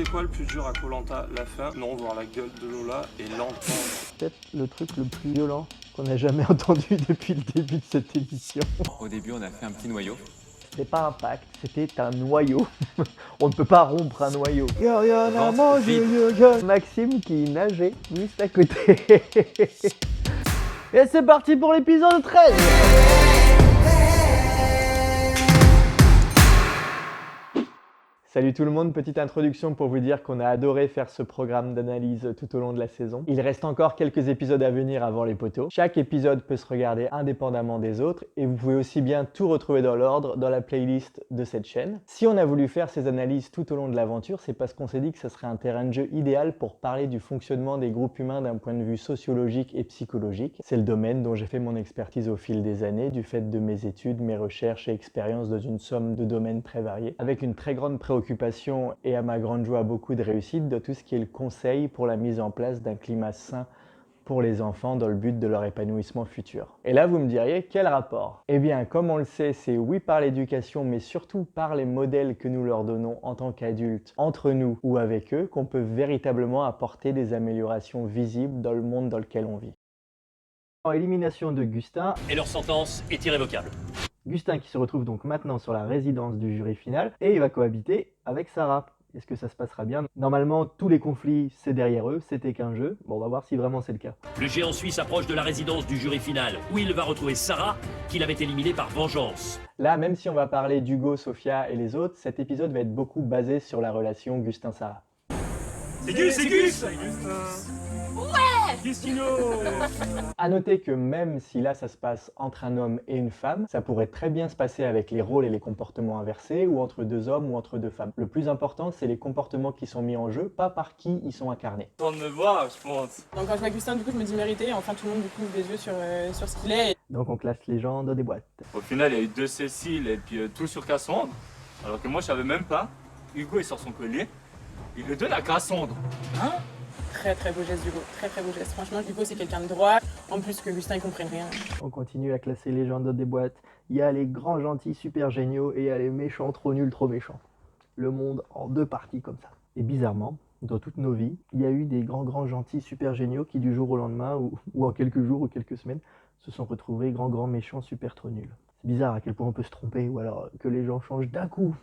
C'était quoi le plus dur à koh Lanta? La fin? Non, voir la gueule de Lola et l'entendre. Peut-être le truc le plus violent qu'on a jamais entendu depuis le début de cette émission. Au début, on a fait un petit noyau. C'était pas un pacte, c'était un noyau. On ne peut pas rompre un noyau. Ventre vide. Maxime qui nageait juste à côté. Et c'est parti pour l'épisode 13. Salut tout le monde, petite introduction pour vous dire qu'on a adoré faire ce programme d'analyse tout au long de la saison. Il reste encore quelques épisodes à venir avant les poteaux. Chaque épisode peut se regarder indépendamment des autres et vous pouvez aussi bien tout retrouver dans l'ordre dans la playlist de cette chaîne. Si on a voulu faire ces analyses tout au long de l'aventure, c'est parce qu'on s'est dit que ce serait un terrain de jeu idéal pour parler du fonctionnement des groupes humains d'un point de vue sociologique et psychologique. C'est le domaine dont j'ai fait mon expertise au fil des années, du fait de mes études, mes recherches et expériences dans une somme de domaines très variés, avec une très grande préoccupation et à ma grande joie beaucoup de réussite de tout ce qui est le conseil pour la mise en place d'un climat sain pour les enfants dans le but de leur épanouissement futur. Et là vous me diriez, quel rapport? Eh bien comme on le sait, c'est oui par l'éducation mais surtout par les modèles que nous leur donnons en tant qu'adultes, entre nous ou avec eux, qu'on peut véritablement apporter des améliorations visibles dans le monde dans lequel on vit. En élimination de Gustin, Et leur sentence est irrévocable. Gustin qui se retrouve donc maintenant sur la résidence du jury final et il va cohabiter avec Sarah. Est-ce que ça se passera bien? Normalement, tous les conflits, c'est derrière eux, c'était qu'un jeu. Bon, on va voir si vraiment c'est le cas. Le géant suisse approche de la résidence du jury final, où il va retrouver Sarah, qu'il avait éliminée par vengeance. Là, même si on va parler d'Hugo, Sophia et les autres, cet épisode va être beaucoup basé sur la relation Gustin-Sarah. C'est Gus! Gustino! A noter que même si là ça se passe entre un homme et une femme, ça pourrait très bien se passer avec les rôles et les comportements inversés, ou entre deux hommes ou entre deux femmes. Le plus important, c'est les comportements qui sont mis en jeu, pas par qui ils sont incarnés. Sans me voir, je pense. Donc quand je vois Gustin, du coup, je me dis mérité. Enfin, tout le monde du coup ouvre les yeux sur ce qu'il est. Donc on classe les gens dans des boîtes. Au final, il y a eu 2 Cécile et puis tout sur Cassandre. Alors que moi, je savais même pas. Hugo, il sort son collier. Il le donne à Cassandre. Hein? Très très beau geste d'Hugo, très très beau geste. Franchement, Hugo c'est quelqu'un de droit. En plus que Gustin, il comprenne rien. On continue à classer les gens dans des boîtes. Il y a les grands gentils super géniaux et il y a les méchants trop nuls trop méchants. Le monde en deux parties comme ça. Et bizarrement, dans toutes nos vies, il y a eu des grands gentils super géniaux qui du jour au lendemain ou en quelques jours ou quelques semaines se sont retrouvés grands méchants super trop nuls. C'est bizarre à quel point on peut se tromper ou alors que les gens changent d'un coup.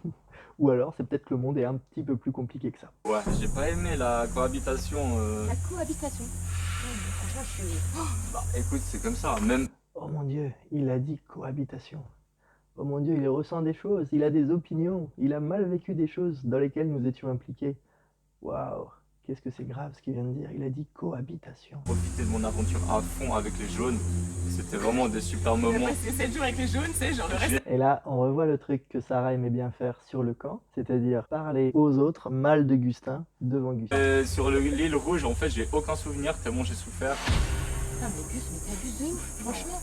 Ou alors c'est peut-être que le monde est un petit peu plus compliqué que ça. Ouais, j'ai pas aimé la cohabitation. La cohabitation. Franchement, je suis... Bah écoute, c'est comme ça. Même. Oh mon Dieu, il a dit cohabitation. Oh mon Dieu, il ressent des choses, il a des opinions, il a mal vécu des choses dans lesquelles nous étions impliqués. Waouh, qu'est-ce que c'est grave ce qu'il vient de dire, il a dit cohabitation. Profiter de mon aventure à fond avec les jaunes. C'était vraiment des super On a moments. passé 7 jours avec les jaunes, c'est genre le reste. Et là, on revoit le truc que Sarah aimait bien faire sur le camp, c'est-à-dire parler aux autres mal de Gustin devant Gustin. Sur l'île rouge, en fait, j'ai aucun souvenir tellement j'ai souffert. Putain, mais Gus, mais t'abuses de ouf, franchement.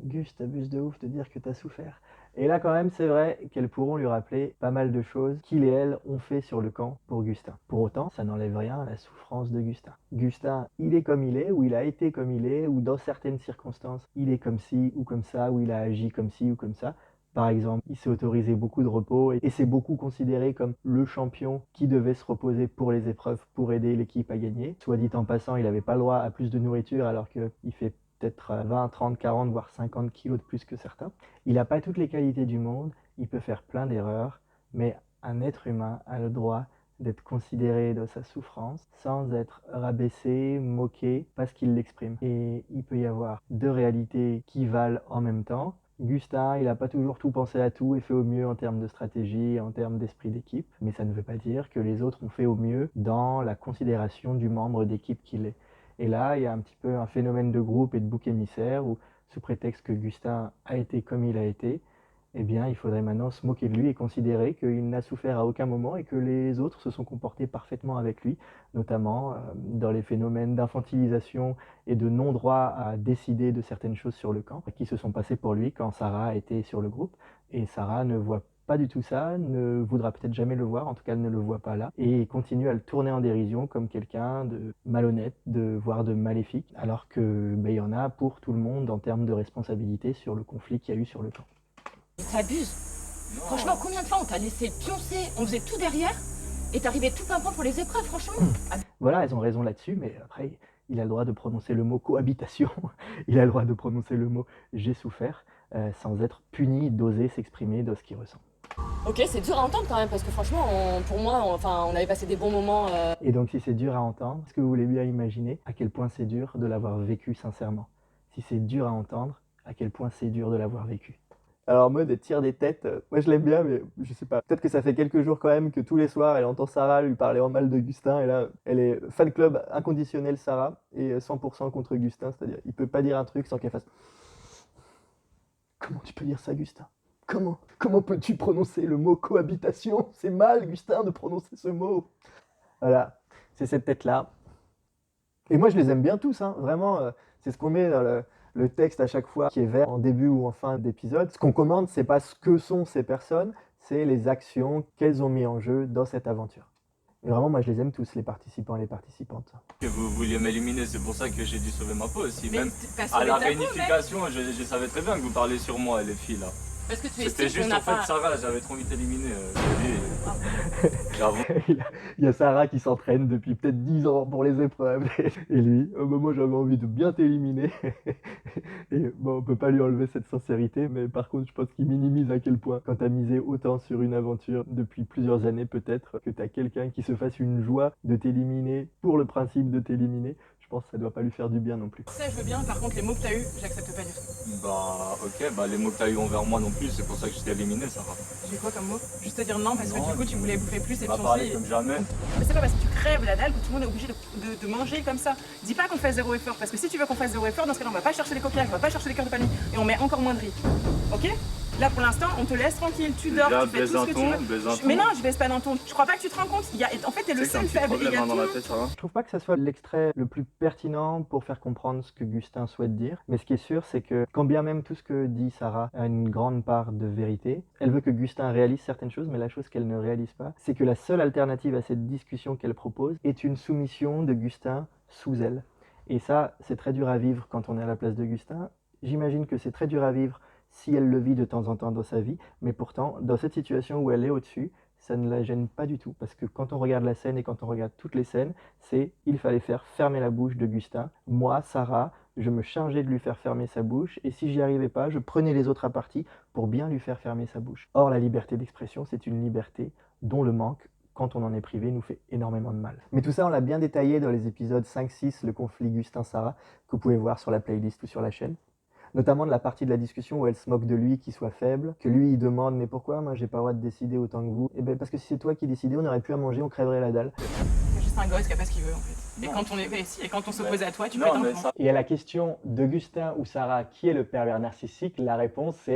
Gus, t'abuses de ouf de dire que t'as souffert. Et là quand même c'est vrai qu'elles pourront lui rappeler pas mal de choses qu'il et elle ont fait sur le camp pour Gustin. Pour autant, ça n'enlève rien à la souffrance de Gustin. Gustin, il est comme il est, ou il a été comme il est, ou dans certaines circonstances, il est comme ci ou comme ça, ou il a agi comme ci ou comme ça. Par exemple, il s'est autorisé beaucoup de repos et c'est beaucoup considéré comme le champion qui devait se reposer pour les épreuves pour aider l'équipe à gagner. Soit dit en passant, il n'avait pas le droit à plus de nourriture alors qu'il fait peut-être 20, 30, 40, voire 50 kilos de plus que certains. Il n'a pas toutes les qualités du monde, il peut faire plein d'erreurs, mais un être humain a le droit d'être considéré de sa souffrance sans être rabaissé, moqué, parce qu'il l'exprime. Et il peut y avoir deux réalités qui valent en même temps. Gustin, il n'a pas toujours tout pensé à tout et fait au mieux en termes de stratégie, en termes d'esprit d'équipe, mais ça ne veut pas dire que les autres ont fait au mieux dans la considération du membre d'équipe qu'il est. Et là, il y a un petit peu un phénomène de groupe et de bouc émissaire où, sous prétexte que Gustin a été comme il a été, eh bien, il faudrait maintenant se moquer de lui et considérer qu'il n'a souffert à aucun moment et que les autres se sont comportés parfaitement avec lui, notamment dans les phénomènes d'infantilisation et de non-droit à décider de certaines choses sur le camp, qui se sont passés pour lui quand Sarah était sur le groupe. Et Sarah ne voit pas du tout ça, ne voudra peut-être jamais le voir, en tout cas elle ne le voit pas là, et continue à le tourner en dérision comme quelqu'un de malhonnête, voire de maléfique, alors que il y en a pour tout le monde en termes de responsabilité sur le conflit qu'il y a eu sur le camp. Mais t'abuses. Franchement, combien de fois on t'a laissé pioncer, on faisait tout derrière, Et t'arrivais tout pimpant pour les épreuves, franchement. Voilà, elles ont raison là-dessus, mais après, il a le droit de prononcer le mot cohabitation, il a le droit de prononcer le mot j'ai souffert, sans être puni d'oser s'exprimer de ce qu'il ressent. Ok, c'est dur à entendre quand même, parce que franchement, pour moi, on avait passé des bons moments. Et donc si c'est dur à entendre, est-ce que vous voulez bien imaginer à quel point c'est dur de l'avoir vécu sincèrement? Si c'est dur à entendre, à quel point c'est dur de l'avoir vécu? Alors en mode tire des têtes, moi je l'aime bien, mais je sais pas. Peut-être que ça fait quelques jours quand même que tous les soirs elle entend Sarah lui parler en mal de Gustin, et là elle est fan club inconditionnel Sarah, et 100% contre Gustin, c'est-à-dire il peut pas dire un truc sans qu'elle fasse « Comment tu peux dire ça Gustin? Comment peux-tu prononcer le mot cohabitation? C'est mal Gustin de prononcer ce mot !» Voilà, c'est cette tête-là. Et moi je les aime bien tous, hein. Vraiment, c'est ce qu'on met dans le texte à chaque fois qui est vert en début ou en fin d'épisode. Ce qu'on commande, c'est pas ce que sont ces personnes, c'est les actions qu'elles ont mis en jeu dans cette aventure. Et vraiment, moi je les aime tous, les participants et les participantes. Que vous vouliez m'éliminer, c'est pour ça que j'ai dû sauver ma peau aussi. Mais Même t'as à sauvé la ta peau, mec. réunification, je savais très bien que vous parlez sur moi, les filles là. Parce que tu C'était estimes qu'on juste n'a en fait pas... Sarah, j'avais trop envie de t'éliminer. J'avoue. Il y a Sarah qui s'entraîne depuis peut-être 10 ans pour les épreuves. Et lui, moi j'avais envie de bien t'éliminer. Et bon, on peut pas lui enlever cette sincérité, mais par contre, je pense qu'il minimise à quel point, quand t'as misé autant sur une aventure depuis plusieurs années peut-être, que t'as quelqu'un qui se fasse une joie de t'éliminer pour le principe de t'éliminer, je pense que ça doit pas lui faire du bien non plus. Ça, je veux bien, par contre, les mots que t'as eu, j'accepte pas du tout. Bah ok, bah les mots que t'as eu envers moi non plus, c'est pour ça que je t'ai éliminé Sarah. J'ai quoi comme mot? Juste te dire non, parce que Non, du coup, tu voulais bouffer plus et On va puis on parler s'est... comme jamais. Mais c'est pas parce que tu crèves la dalle que tout le monde est obligé de manger comme ça. Dis pas qu'on fait zéro effort, parce que si tu veux qu'on fasse zéro effort, dans ce cas-là, on va pas chercher les coquillages, on va pas chercher les cœurs de palmier, et on met encore moins de riz. Ok? Là, pour l'instant, on te laisse tranquille, tu dors, Déjà, tu fais tout ce que tu veux. Mais non, je baisse pas dans ton... Je crois pas que tu te rends compte. En fait, t'es le seul faible. Il y a tout le monde. Je trouve pas que ça soit l'extrait le plus pertinent pour faire comprendre ce que Gustin souhaite dire, mais ce qui est sûr, c'est que quand bien même tout ce que dit Sarah a une grande part de vérité, elle veut que Gustin réalise certaines choses, mais la chose qu'elle ne réalise pas, c'est que la seule alternative à cette discussion qu'elle propose est une soumission de Gustin sous elle. Et ça, c'est très dur à vivre quand on est à la place de Gustin. J'imagine que c'est très dur à vivre si elle le vit de temps en temps dans sa vie, mais pourtant, dans cette situation où elle est au-dessus, ça ne la gêne pas du tout, parce que quand on regarde la scène et quand on regarde toutes les scènes, c'est il fallait faire fermer la bouche de Gustin. Moi, Sarah, je me chargeais de lui faire fermer sa bouche, et si j'y arrivais pas, je prenais les autres à partie pour bien lui faire fermer sa bouche. Or, la liberté d'expression, c'est une liberté dont le manque, quand on en est privé, nous fait énormément de mal. Mais tout ça, on l'a bien détaillé dans les épisodes 5-6, le conflit Gustin-Sarah, que vous pouvez voir sur la playlist ou sur la chaîne. Notamment de la partie de la discussion où elle se moque de lui, qu'il soit faible, que lui il demande mais pourquoi moi j'ai pas le droit de décider autant que vous? Et ben parce que si c'est toi qui décidais, on n'aurait plus à manger, on crèverait la dalle. C'est juste un gosse qui a pas ce qu'il veut en fait. Et Non. quand on est et quand on s'oppose à toi, tu peux Non être un mais con. ça... Et à la question de Gustin ou Sarah qui est le pervers narcissique, la réponse c'est